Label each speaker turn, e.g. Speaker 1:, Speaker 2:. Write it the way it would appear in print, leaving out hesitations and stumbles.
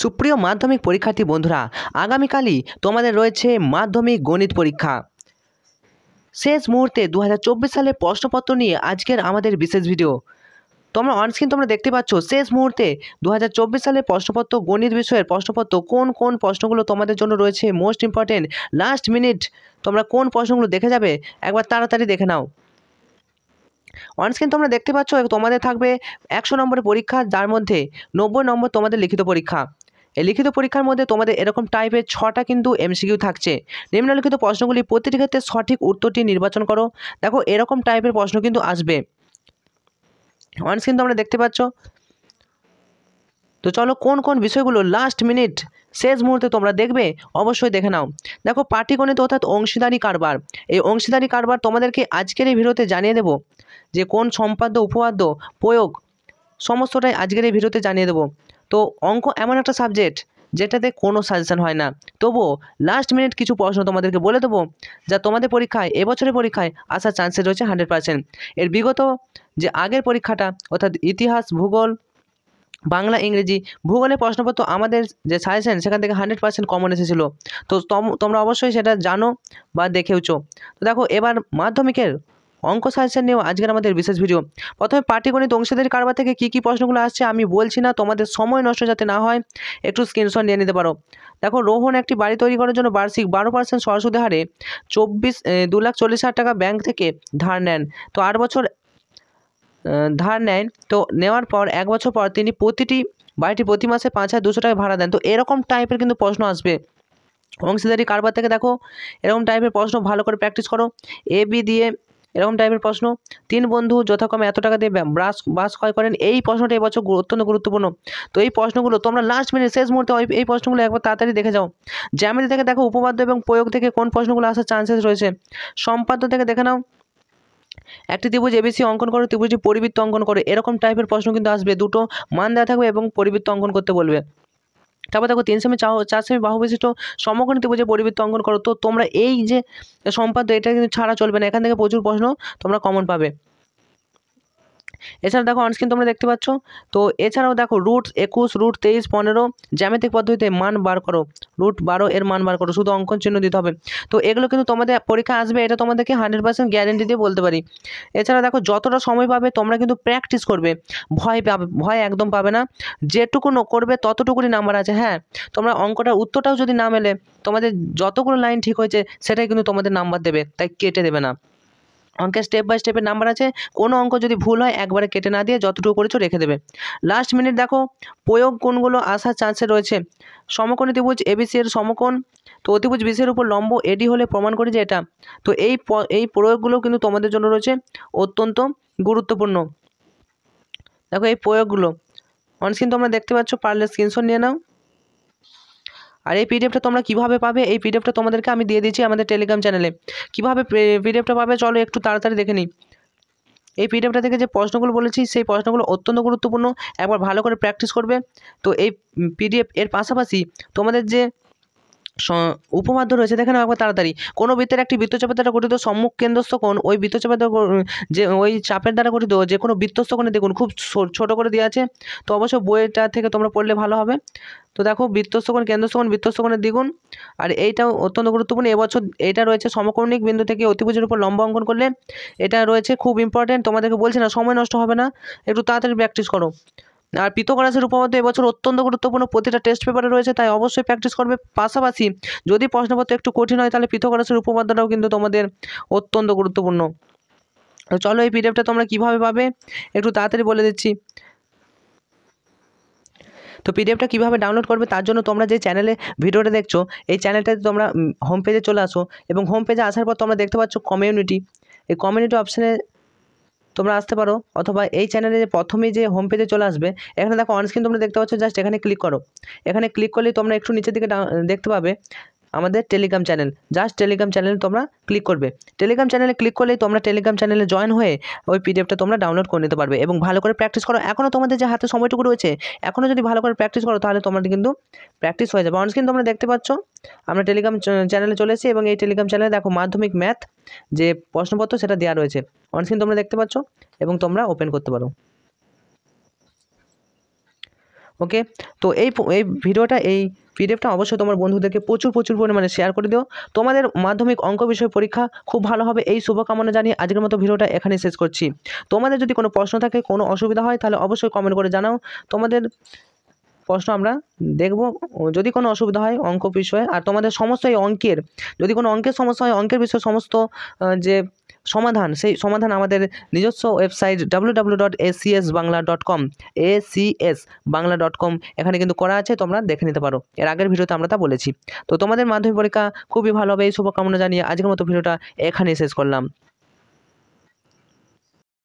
Speaker 1: সুপ্রিয় মাধ্যমিক পরীক্ষার্থী বন্ধুরা, আগামীকালই তোমাদের রয়েছে মাধ্যমিক গণিত পরীক্ষা। শেষ মুহূর্তে 2024 সালের প্রশ্নপত্র নিয়ে আজকের আমাদের বিশেষ ভিডিও। তোমরা অনস্ক্রিন তোমরা দেখতে পাচ্ছ শেষ মুহূর্তে 2024 সালের প্রশ্নপত্র, গণিত বিষয়ের প্রশ্নপত্র কোন কোন প্রশ্নগুলো তোমাদের জন্য রয়েছে মোস্ট ইম্পর্টেন্ট। লাস্ট মিনিট তোমরা কোন প্রশ্নগুলো দেখে যাবে একবার তাড়াতাড়ি দেখে নাও। অনস্ক্রিন তোমরা দেখতে পাচ্ছ তোমাদের থাকবে 100 নম্বরের পরীক্ষা, যার মধ্যে 90 নম্বর তোমাদের লিখিত পরীক্ষা। এই লিখিত পরীক্ষার মধ্যে তোমাদের এরকম টাইপের 6টা কিন্তু এমসিকিউ থাকছে। নিম্নলিখিত প্রশ্নগুলি প্রতিটি ক্ষেত্রে সঠিক উত্তরটি নির্বাচন করো। দেখো এরকম টাইপের প্রশ্ন কিন্তু আসবে। অনস্ক্রিন তোমরা দেখতে পাচ্ছ। তো চলো কোন কোন বিষয়গুলো লাস্ট মিনিট শেষ মুহূর্তে তোমরা দেখবে অবশ্যই দেখে নাও। দেখো পাটিগণিত অর্থাৎ অংশীদারি কারবার। এই অংশীদারি কারবার তোমাদেরকে আজকের এই ভিডিওতে জানিয়ে দেব যে কোন সম্পাদ্য, উপপাদ্য, প্রয়োগ সমস্তটাই আজকের এই ভিডিওতে জানিয়ে দেব। তো অঙ্ক এমন একটা সাবজেক্ট যেটাতে কোনো সাজেশন হয় না, তবুও লাস্ট মিনিট কিছু প্রশ্ন তোমাদেরকে বলে দেবো যা তোমাদের পরীক্ষায়, এবছরের পরীক্ষায় আসার চান্সেস রয়েছে 100%। এর বিগত যে আগের পরীক্ষাটা অর্থাৎ ইতিহাস, ভূগোল, বাংলা, ইংরেজি, ভূগোলের প্রশ্নপত্র আমাদের যে সাজেশন সেখান থেকে 100% কমন এসেছিলো। তো তোমরা অবশ্যই সেটা জানো বা দেখেওছো। তো দেখো এবার মাধ্যমিকের অঙ্ক সাজেশন নিয়েও আজকের আমাদের বিশেষ ভিডিও। প্রথমে পাটিগণিত অংশীদারি কারবার থেকে কী কী প্রশ্নগুলো আসছে আমি বলছি না, তোমাদের সময় নষ্ট যাতে না হয় একটু স্ক্রিনশট নিয়ে নিতে পারো। দেখো রোহন একটি বাড়ি তৈরি করার জন্য বার্ষিক 12% সরল হারে 2,40,000 টাকা ব্যাংক থেকে ধার নেন। তো 8 বছর ধার নেন। তো নেওয়ার পর 1 বছর পর তিনি বাড়িটি প্রতি মাসে 5,200 টাকা ভাড়া দেন। তো এরকম টাইপের কিন্তু প্রশ্ন আসবে অংশীদারি কারবার থেকে। দেখো এরকম টাইপের প্রশ্ন ভালো করে প্র্যাকটিস করো। এ বি দিয়ে এরকম টাইপের প্রশ্ন। 3 বন্ধু যথাক্রমে এত টাকা দিয়ে বাস ক্রয় করেন। এই প্রশ্নটা এবছর অত্যন্ত গুরুত্বপূর্ণ। তো এই প্রশ্নগুলো তোমরা লাস্ট মিনিট শেষ মুহূর্তে এই প্রশ্নগুলো একবার তাড়াতাড়ি দেখে যাও। জ্যামিতি থেকে দেখো উপপাদ্য এবং প্রয়োগ থেকে কোন প্রশ্নগুলো আসার চান্সেস রয়েছে। সম্পাদ্য থেকে দেখে নাও একটি ত্রিভুজ এবিসি অঙ্কন করো, ত্রিভুজটি পরিবৃত্ত অঙ্কন করে। এরকম টাইপের প্রশ্ন কিন্তু আসবে, দুটো মান দেওয়া থাকবে এবং পরিবৃত্ত অঙ্কন করতে বলবে। তারপর দেখো 3 সেমি 4 সেমি বাহু বিশিষ্ট সমকোণী ত্রিভুজে পরিবৃত্ত অঙ্কন করো। তো তোমরা এই যে সম্পাদ্য এটা কিন্তু ছাড়া চলবে না, এখান থেকে প্রচুর প্রশ্ন তোমরা কমন পাবে। এছাড়া দেখো অনস্ক্রিন তোমরা দেখতে পাচ্ছ। তো এছাড়াও দেখো √21, √23, 15 জ্যামিতিক পদ্ধতিতে মান বার করো। √12 এর মান বার করো, শুধু অঙ্কন চিহ্ন দিতে হবে। তো এগুলো কিন্তু তোমাদের পরীক্ষা আসবে, এটা তোমাদেরকে 100% গ্যারেন্টি দিয়ে বলতে পারি। এছাড়া দেখো যতটা সময় পাবে তোমরা কিন্তু প্র্যাকটিস করবে, ভয় একদম পাবে না। যেটুকু করবে ততটুকুনি নাম্বার আছে। হ্যাঁ, তোমরা অঙ্কটার উত্তরটাও যদি না মেলে তোমাদের যতগুলো লাইন ঠিক হয়েছে সেটাই কিন্তু তোমাদের নাম্বার দেবে, তাই কেটে দেবে না। অঙ্কের স্টেপ বাই স্টেপের নাম্বার আছে, কোনো অঙ্ক যদি ভুল হয় একবারে কেটে না দিয়ে যতটুকু করেছো রেখে দেবে। লাস্ট মিনিট দেখো প্রয়োগ কোনগুলো আসার চান্সে রয়েছে। সমকোণী ত্রিভুজ এবিসি এর সমকোণ, তো অতিভুজ বিসির উপর লম্ব এডি হলে প্রমাণ করি যে এটা। তো এই প্রয়োগগুলো কিন্তু তোমাদের জন্য রয়েছে অত্যন্ত গুরুত্বপূর্ণ। দেখো এই প্রয়োগগুলো অনস্ক্রিন তোমরা দেখতে পাচ্ছ, পারলে স্ক্রিনশট নিয়ে নাও। আর এই পিডিএফটা তোমরা কীভাবে পাবে, এই পিডিএফটা তোমাদেরকে আমি দিয়ে দিচ্ছি আমাদের টেলিগ্রাম চ্যানেলে। কীভাবে পিডিএফটা পাবে চলো একটু তাড়াতাড়ি দেখে নিই। এই পিডিএফটা থেকে যে প্রশ্নগুলো বলেছি সেই প্রশ্নগুলো অত্যন্ত গুরুত্বপূর্ণ, একবার ভালো করে প্র্যাকটিস করবে। তো এই পিডিএফ এর পাশাপাশি তোমাদের যে উপপাদ্য রয়েছে দেখে নাও একবার তাড়াতাড়ি। কোনো বৃত্তের একটি বৃত্তচাপের দ্বারা গঠিত সম্মুখ কেন্দ্রস্থ কোণ ওই বৃত্তচাপের যে ওই চাপের দ্বারা গঠিত যে কোনো বৃত্তস্থ কোণে দেখুন, খুব ছোট করে দেওয়া আছে। তো অবশ্যই বইটা থেকে তোমরা পড়লে ভালো হবে। তো দেখো বৃত্তস্থ কোণ, কেন্দ্রস্থ কোণ, বৃত্তস্থ কোণের দ্বিগুণ। আর এইটাও অত্যন্ত গুরুত্বপূর্ণ। এবছর এটা রয়েছে সমকৌণিক বিন্দু থেকে অতিভুজের উপর লম্ব অঙ্কন করলে, এটা রয়েছে খুব ইম্পর্টেন্ট। তোমাদেরকে বলছি না, সময় নষ্ট হবে না, একটু তাড়াতাড়ি প্র্যাকটিস করো। আর পিথাগোরাসের উপপাদ্য এবছর অত্যন্ত গুরুত্বপূর্ণ, প্রতিটা টেস্ট পেপারে রয়েছে, তাই অবশ্যই প্র্যাকটিস করবে। পাশাপাশি যদি প্রশ্নপত্র একটু কঠিন হয় তাহলে পিথাগোরাসের উপপাদ্যটাও কিন্তু তোমাদের অত্যন্ত গুরুত্বপূর্ণ। তো চলো এই পিডিএফটা তোমরা কীভাবে পাবে একটু তাড়াতাড়ি বলে দিচ্ছি। তো পিডিএফটা কীভাবে ডাউনলোড করবে তার জন্য তোমরা যে চ্যানেলে ভিডিওটা দেখছো এই চ্যানেলটাতে তোমরা হোম পেজে চলে আসো, এবং হোম পেজে আসার পর তোমরা দেখতে পাচ্ছ কমিউনিটি। এই কমিউনিটি অপশানে তোমরা আসতে পারো, অথবা এই চ্যানেলে যে প্রথমেই যে হোম পেজে চলে আসবে, এখানে দেখো অনস্ক্রিন তোমরা দেখতে পাচ্ছ, জাস্ট এখানে ক্লিক করো। এখানে ক্লিক করলেই তোমরা একটু নিচের দিকে দেখতে পাবে আমাদের টেলিগ্রাম চ্যানেল। জাস্ট টেলিগ্রাম চ্যানেলে তোমরা ক্লিক করবে। টেলিগ্রাম চ্যানেলে ক্লিক করলেই তোমরা টেলিগ্রাম চ্যানেলে জয়েন হয়ে ওই পিডিএফটা তোমরা ডাউনলোড করে নিতে পারবে এবং ভালো করে প্র্যাকটিস করো। এখনও তোমাদের যে হাতে সময়টুকু রয়েছে, এখনও যদি ভালো করে প্র্যাকটিস করো তাহলে তোমাদের কিন্তু প্র্যাকটিস হয়ে যাবে। অনস্ক্রিন তোমরা দেখতে পাচ্ছ আমরা টেলিগ্রাম চ্যানেলে চলে এসেছি, এবং এই টেলিগ্রাম চ্যানেলে দেখো মাধ্যমিক ম্যাথ যে প্রশ্নপত্র সেটা দেওয়া রয়েছে। অনস্ক্রিন তোমরা দেখতে পাচ্ছ এবং তোমরা ওপেন করতে পারো। ওকে, তো এই ভিডিওটা, এই পিডিএফটা অবশ্যই তোমার বন্ধুদেরকে প্রচুর পরিমাণে শেয়ার করে দিও। তোমাদের মাধ্যমিক অঙ্ক বিষয় পরীক্ষা খুব ভালো হবে এই শুভকামনা জানিয়ে আজকের মতো ভিডিওটা এখানেই শেষ করছি। তোমাদের যদি কোনো প্রশ্ন থাকে, কোনো অসুবিধা হয়, তাহলে অবশ্যই কমেন্ট করে জানাও। তোমাদের প্রশ্ন আমরা দেখব। যদি কোনো অসুবিধা হয় অঙ্ক বিষয়ে, আর তোমাদের সমস্ত এই অঙ্কের, যদি কোনো অঙ্কের সমস্যা হয়, অঙ্কের বিষয়ে সমস্ত যে সমাধান, সেই সমাধান আমাদের নিজস্ব ওয়েবসাইট www.acsbangla.com acsbangla.com এখানে কিন্তু করা আছে, তোমরা দেখে নিতে পারো। এর আগের ভিডিওতে আমরা তা বলেছি। তো তোমাদের মাধ্যমিক পরীক্ষা খুবই ভালো হবে এই শুভকামনা জানিয়ে আজকের মতো ভিডিওটা এখানেই শেষ করলাম।